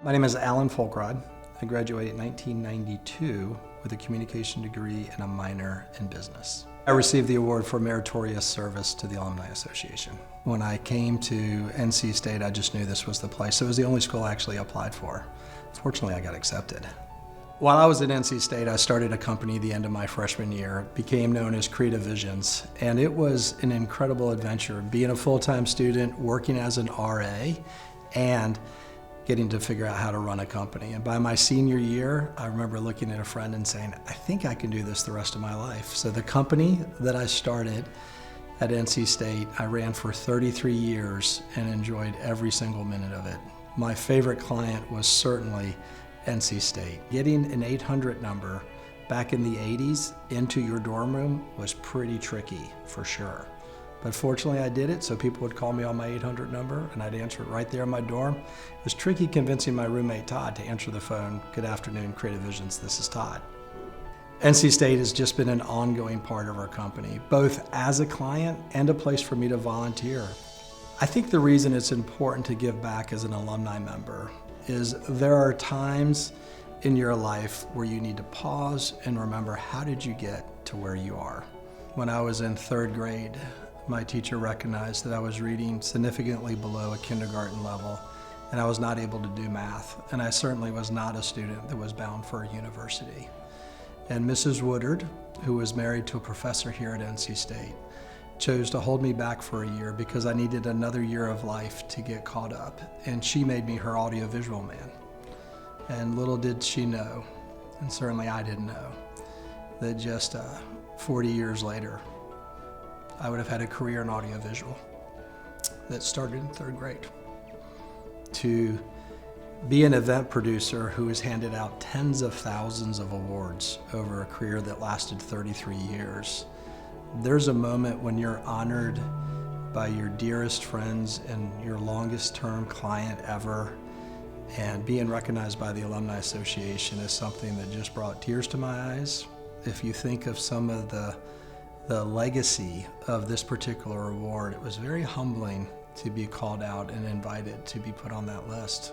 My name is Alan Folkrod. I graduated in 1992 with a communication degree and a minor in business. I received the award for meritorious service to the Alumni Association. When I came to NC State, I just knew this was the place. It was the only school I actually applied for. Fortunately, I got accepted. While I was at NC State, I started a company the end of my freshman year, became known as Creative Visions, and it was an incredible adventure, being a full-time student, working as an RA, and getting to figure out how to run a company. And by my senior year, I remember looking at a friend and saying, I think I can do this the rest of my life. So the company that I started at NC State, I ran for 33 years and enjoyed every single minute of it. My favorite client was certainly NC State. Getting an 800 number back in the 80s into your dorm room was pretty tricky, for sure. But fortunately I did it, so people would call me on my 800 number and I'd answer it right there in my dorm. It was tricky convincing my roommate Todd to answer the phone, "Good afternoon, Creative Visions, this is Todd." NC State has just been an ongoing part of our company, both as a client and a place for me to volunteer. I think the reason it's important to give back as an alumni member is there are times in your life where you need to pause and remember, how did you get to where you are? When I was in third grade, my teacher recognized that I was reading significantly below a kindergarten level and I was not able to do math. And I certainly was not a student that was bound for a university. And Mrs. Woodard, who was married to a professor here at NC State, chose to hold me back for a year because I needed another year of life to get caught up. And she made me her audiovisual man. And little did she know, and certainly I didn't know, that just 40 years later, I would have had a career in audiovisual that started in third grade. To be an event producer who has handed out tens of thousands of awards over a career that lasted 33 years, there's a moment when you're honored by your dearest friends and your longest term client ever, and being recognized by the Alumni Association is something that just brought tears to my eyes. If you think of some of the legacy of this particular award, it was very humbling to be called out and invited to be put on that list.